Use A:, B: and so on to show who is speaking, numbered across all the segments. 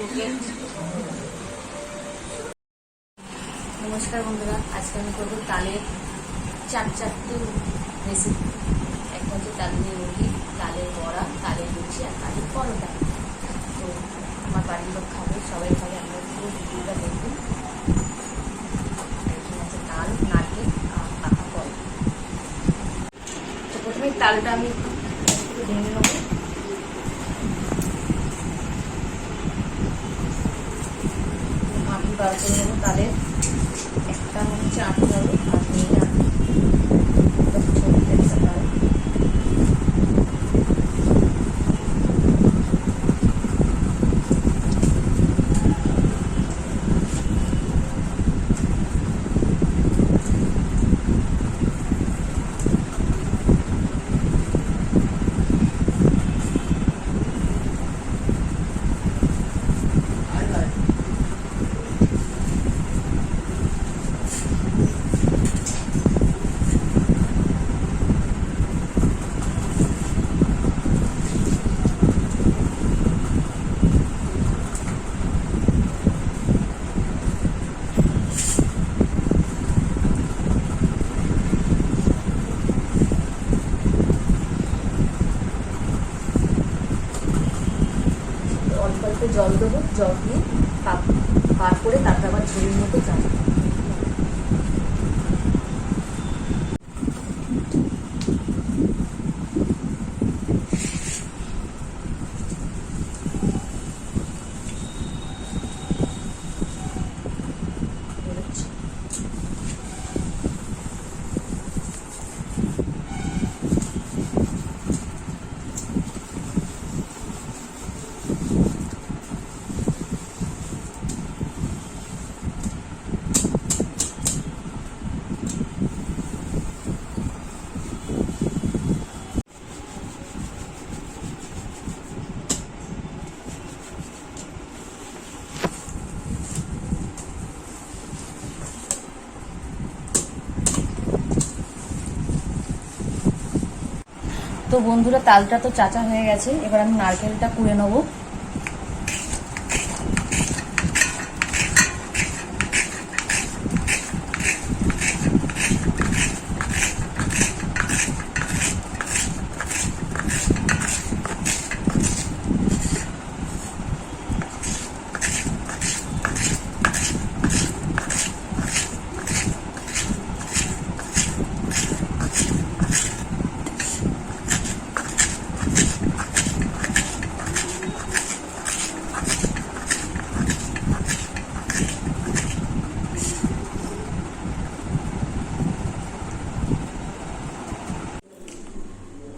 A: नमस्कार बंधुरा आज के करब तालेर चारटे रेसिपि एक हচ্ছে ताल দিয়ে রুটি तालेर বড়া तालेर লুচি আর तालेर পরোটা। তো আমার বাড়ির লোক খাবে, সবাই খাবে, আমরা পুরো ভিডিওটা দেখুন। এখানে আছে তাল, নারকেল আর পাকা ফল। তো প্রথমে তালটা আমি ভেঙে নেব। মাটি বার করে নেব। তালের একটা হচ্ছে আটকে যাবে আর নিয়ে ছবি দেখতে পারে। জল দেবো, জল দিয়ে বার করে তারপর আবার ঝুড়ির মতো চাল। তো বন্ধুরা তালটা তো চাচা হয়ে গেছে, এবার আমি নারকেলটা কুড়ে নেবো।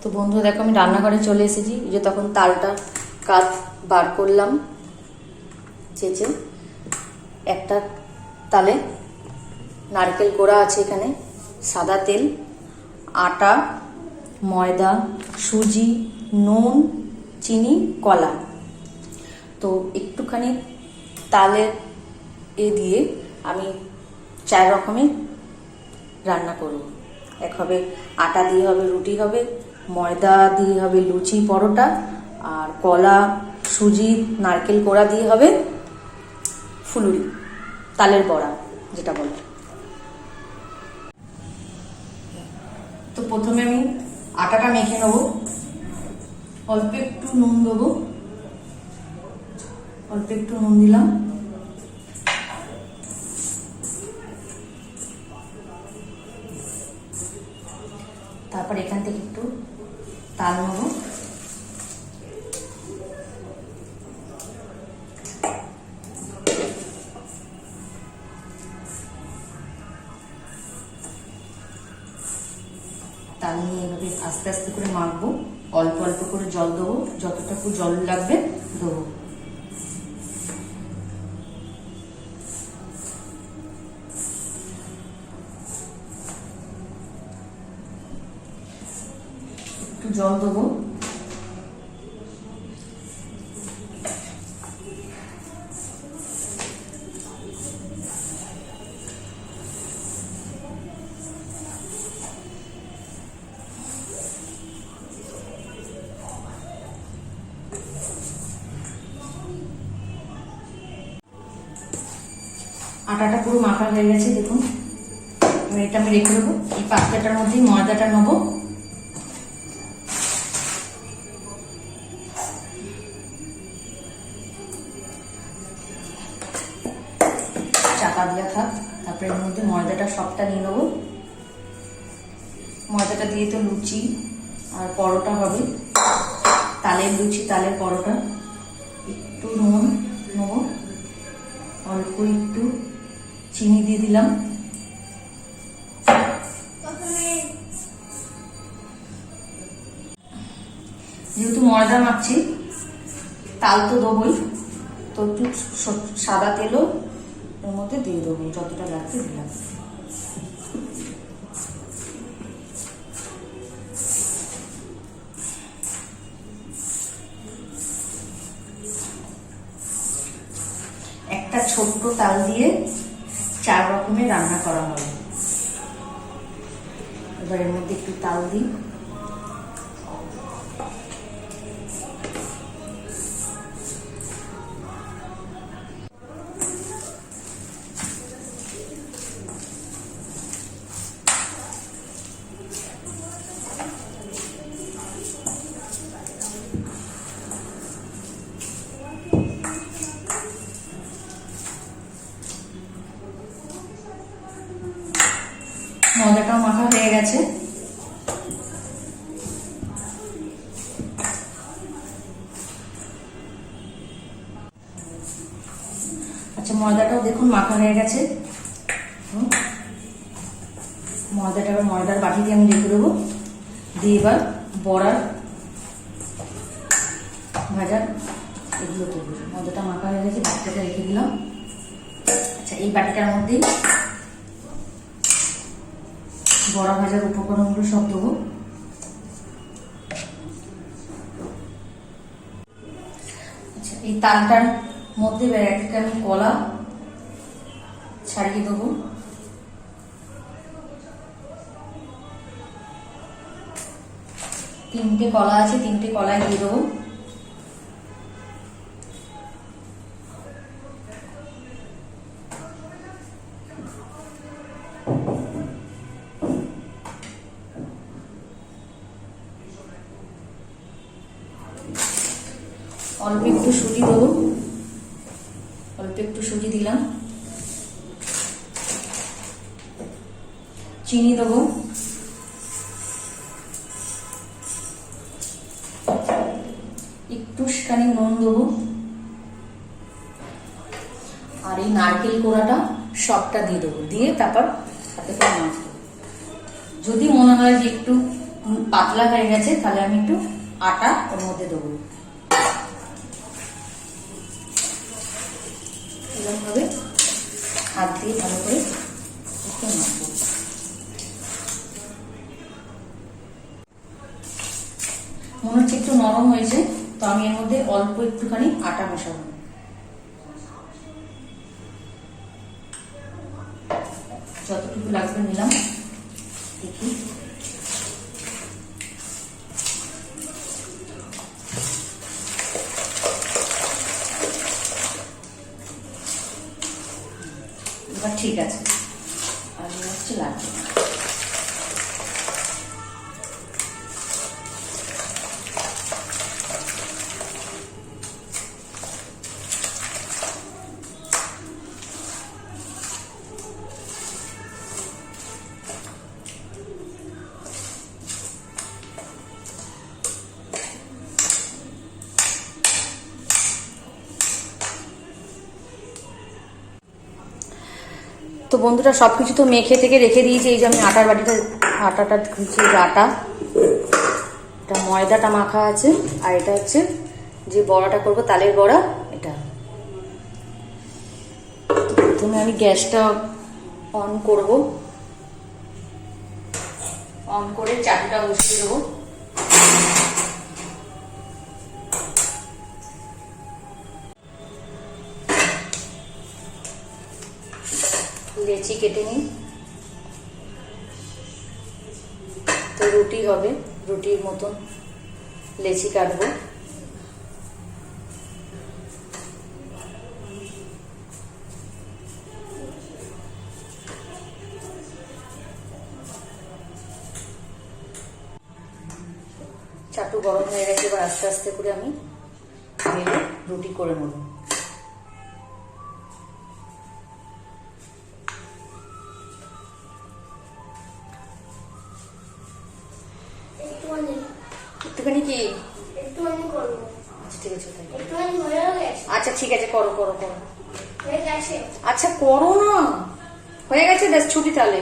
A: তো বন্ধু দেখো আমি রান্নাঘরে চলে এসেছি, যে তখন তালটা কাট বার করলাম চেঁচে। একটা তালে নারকেল কোড়া আছে, এখানে সাদা তেল, আটা, ময়দা, সুজি, নুন, চিনি, কলা। তো একটুখানি তালের দিয়ে আমি 4 রকমের রান্না করব। এক হবে আটা দিয়ে হবে রুটি হবে, ময়দা দিয়ে হবে লুচি পরোটা, আর কলা, সুজি, নারকেল কোড়া দিয়ে হবে ফুলুরি, তালের বড়া যেটা বলে। তো প্রথমে আমি আটাটা মেখে নেব। অল্প একটু নুন দেবো, অল্প একটু নুন দিলাম। তারপর এখান থেকে একটু তাল নেব। তাল নিয়ে এভাবে আস্তে আস্তে করে মাখবো। অল্প অল্প করে জল দেবো, যতটুকু জল লাগবে দেবো। একটু জল দেবো। আটাটা পুরো মাখা হয়ে গেছে দেখুন। এবার এটা আমি রেখে দেবো। এই পাত্রটার মধ্যে ময়দাটা নেবো। চাপা দেওয়া থাক। তারপরে এর মধ্যে ময়দাটা সবটা নিয়ে নেবো। ময়দাটা দিয়ে তো লুচি আর পরোটা হবে, তালের লুচি, তালের পরোটা। একটু নুন নেবো, অল্প একটু চিনি দিয়ে দিলাম। যেহেতু ময়দা মাখছি, তাল তো দেবই, তো একটু সাদা তেলও এর মধ্যে দিয়ে দেবো, যতটা লাগবে দিলাম। একটা ছোট্ট তাল দিয়ে 4 রকমের রান্না করা হবে। এবার এর মধ্যে একটু তাল দিই। ময়দাটাও মাখা হয়ে গেছে। আচ্ছা, ময়দাটাও দেখুন মাখা হয়ে গেছে। ময়দাটা এবার ময়দার বাটি দিয়ে আমি রেখে দেবো। দিয়ে এবার বড়া ভাজা এগুলো দেবো। ময়দাটা মাখা হয়ে গেছে, বাটিটা রেখে দিলাম। আচ্ছা, এই বাটিটার মধ্যেই বড়া ভাজার উপকরণগুলো সব দেবো। আচ্ছা, এই তালটার মধ্যে একটা আমি কলা ছাড়িয়ে দেবো। তিনটে কলা আছে, তিনটে কলাই দিয়ে দেবো। অল্প একটু সুজি দেবো, অল্প একটু সুজি দিলাম। চিনি দেবো, একটুখানি নুন দেবো। আর এই নারকেল কোড়াটা সবটা দিয়ে দেবো। দিয়ে তারপর হাতে করে মাখবো। যদি মনে হয় যে একটু পাতলা হয়ে গেছে, তাহলে আমি একটু আটা ওর মধ্যে দেবো। এরকম ভাবে হাত দিয়ে ভালো করে একটু মাখবো। মনে হচ্ছে একটু নরম হয়েছে, তো আমি এর মধ্যে অল্প একটুখানি আটা মেশাবো। যতটুকু লাগবে নিলাম, দেখি। এবার ঠিক আছে, আর হচ্ছে লাগবে না। তো বন্ধুরা, সবকিছু তো মেখে থেকে রেখে দিয়েছি। এই যে আমি আটার বাটিটা, আটাটা খুঁজছি, আটা, এটা ময়দাটা মাখা আছে। আর এটা হচ্ছে যে বড়াটা করবো, তালের বড়া, এটা। প্রথমে আমি গ্যাসটা অন করব, অন করে চাটুটা বসিয়ে দেবো। লেচি কেটে নিই, তো রুটি হবে, রুটির মতন লেচি কাটবো। চাটু গরম হয়ে গেছে, এবার আস্তে আস্তে করে আমি বেলে রুটি করে নেব। একটুখানি কি? আচ্ছা ঠিক আছে, আচ্ছা ঠিক আছে, করো করো করো। আচ্ছা করো না, হয়ে গেছে, বেশ ছুটি তাহলে।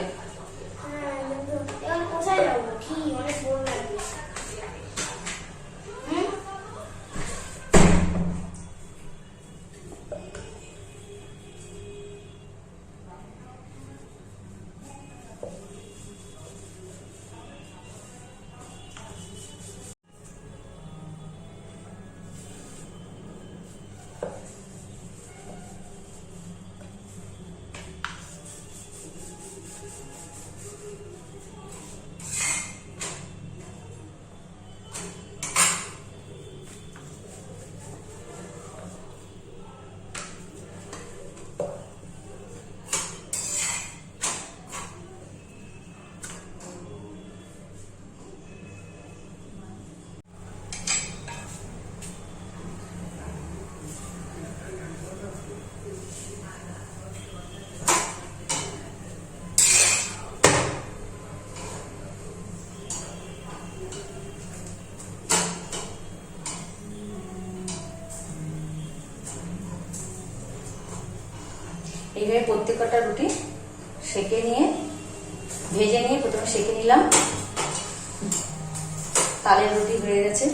A: এইভাবে প্রত্যেকটা রুটি সেঁকে নিয়ে, ভেজে নিয়ে প্রথমে সেঁকে নিলাম। তালের রুটি হয়ে গেছে।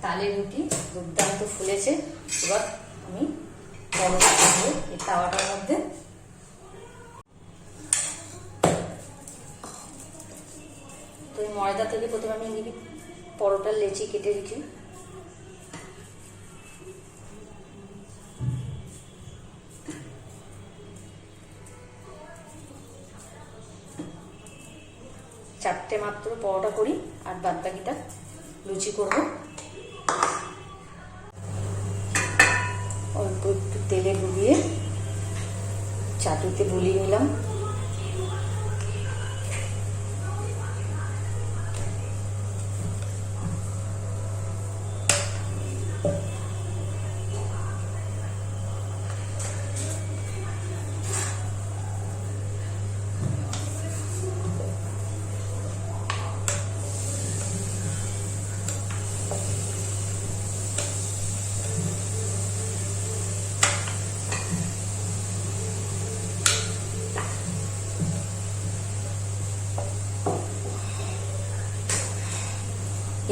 A: তালের রুটি দুর্দান্ত ফুলেছে। এবার আমি পরোটা করবো এই তাওয়াটার মধ্যে। তো এই ময়দা থেকে প্রথমে আমি পরোটার লেচি কেটে রেখি। চারটে মাত্র পরোটা করি, আর বাদ বাকিটা লুচি করবো। অল্প একটু তেলে ডুবিয়ে চাটুতে বুলিয়ে নিলাম।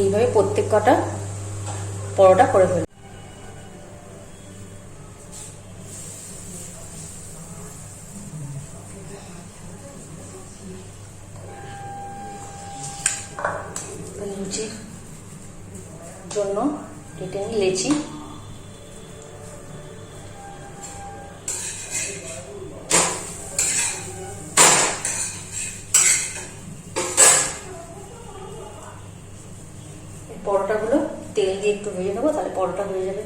A: এইভাবে প্রত্যেক কটা পরোটা করে ফেলব। লুচির জন্য কেটে নিই লেচি। পরোটাগুলো তেল দিয়ে একটু ভেজে নেবো, তাহলে পরোটা হয়ে যাবে।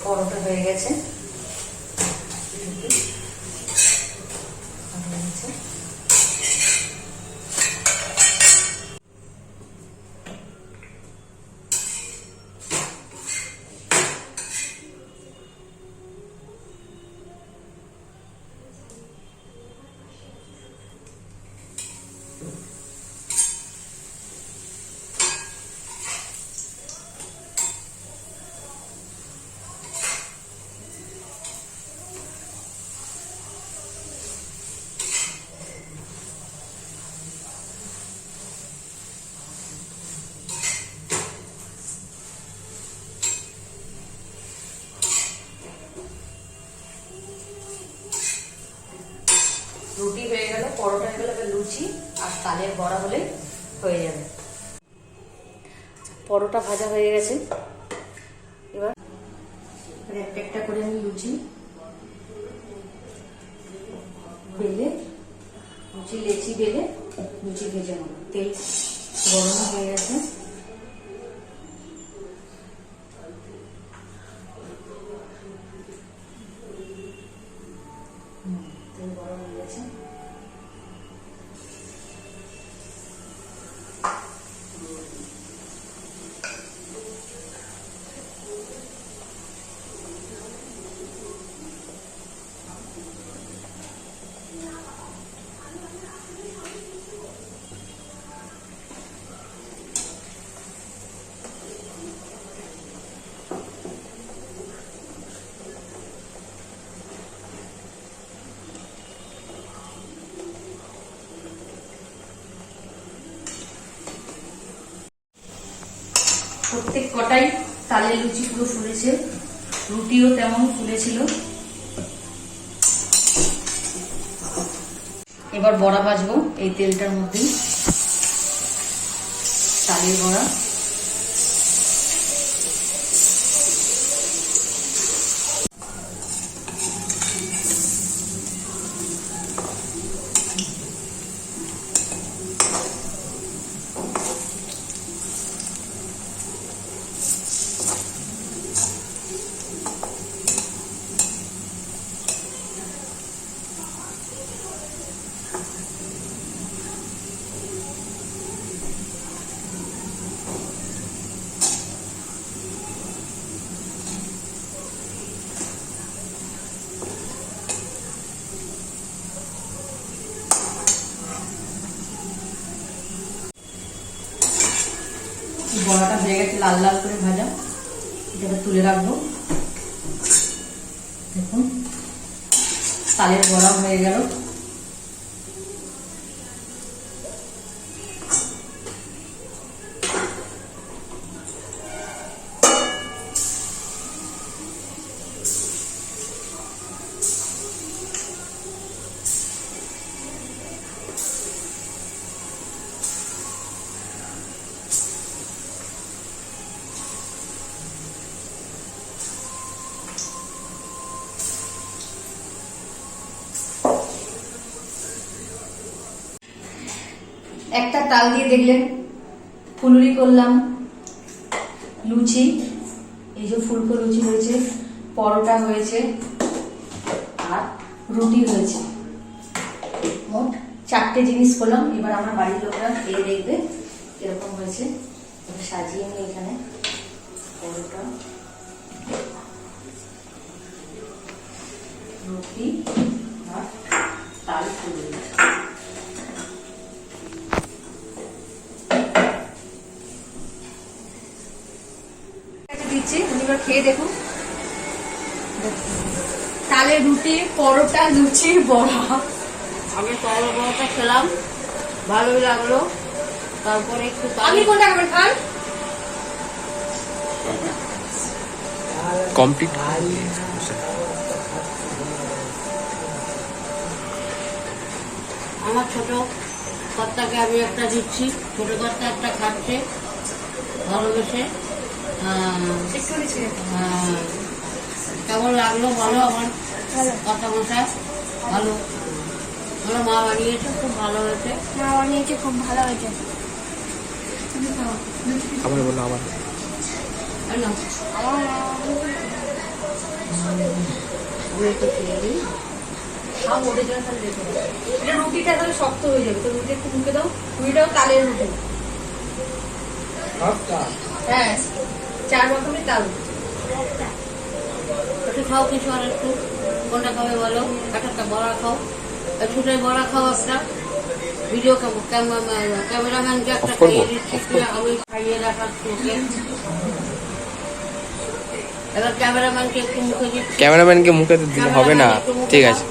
A: পরোটা হয়ে গেছে। রুটি হয়ে গেল, পরোটা হয়ে গেল, এবার লুচি আর তালের বড়া হলে হয়ে যাবে। পরোটা ভাজা হয়ে গেছে, এবার একটা একটা করে আমি লুচি বেলে, লুচি লেচি বেলে লুচি ভেজে নেব। তেল গরম হয়ে গেছে, তেল গরম হয়ে গেছে। প্রত্যেক কটাই তালের লুচি পুরো ফুলেছে, রুটিও তেমন ফুলেছিল। এবার বড়া ভাজবো এই তেলটার মধ্যেই, তালের বড়া। বড়াটা হয়ে গেছে লাল লাল করে ভাজা, এটাকে তুলে রাখবো। দেখুন তালের বড়া হয়ে গেল। একটা তাল দিয়ে দেখলেন ফুলুরি করলাম, লুচি, এই যে ফুলকো লুচি হয়েছে, পরোটা হয়েছে আর রুটি হয়েছে। মোট 4টে জিনিস করলাম। এবার আমার বাড়ির লোকরা খেয়ে দেখবে কিরকম হয়েছে। সাজিয়ে নিই এখানে পরোটা, রুটি আর তাল ফুলুরি। দিচ্ছি, এবার খেয়ে দেখুন। তালের রুটি, পরোটা, লুচি, বড়া।
B: আমি তালের বড়াটা খেলাম, ভালোই লাগলো। তারপরে একটু
A: আপনি কোনটা খাবেন খান?
C: কমপ্লিট।
B: আমার ছোট কর্তাকে আমি একটা দিচ্ছি, ছোট কর্তা একটা খাচ্ছে ভালোবেসে। কেমন লাগলো বলো আমার কথা মশাই? ভালো ভালো, মা বানিয়েছে, খুব ভালো হয়েছে।
D: মা বানিয়েছে, খুব ভালো হয়েছে।
C: আবার বলো আবার।
A: রুটিটা তাহলে শক্ত হয়ে যাবে, তো রুটি একটু মুখে দাও। রুটিটাও তালের রুটি, হ্যাঁ 4 রকমের তাল।
B: একটু খাও কিছু, আর একটু কোনটা খাবে বলো? একটা বড়া খাও, ছোটাই বড়া খাও একটা। ভিডিও ক্যামেরাম্যানকে একটা খাইয়ে দিচ্ছি, আমি খাইয়ে দেখাচ্ছি ওকে। এবার ক্যামেরাম্যানকে একটু মুখে দিচ্ছি।
C: ক্যামেরাম্যানকে মুখে দিলে হবে না, ঠিক আছে।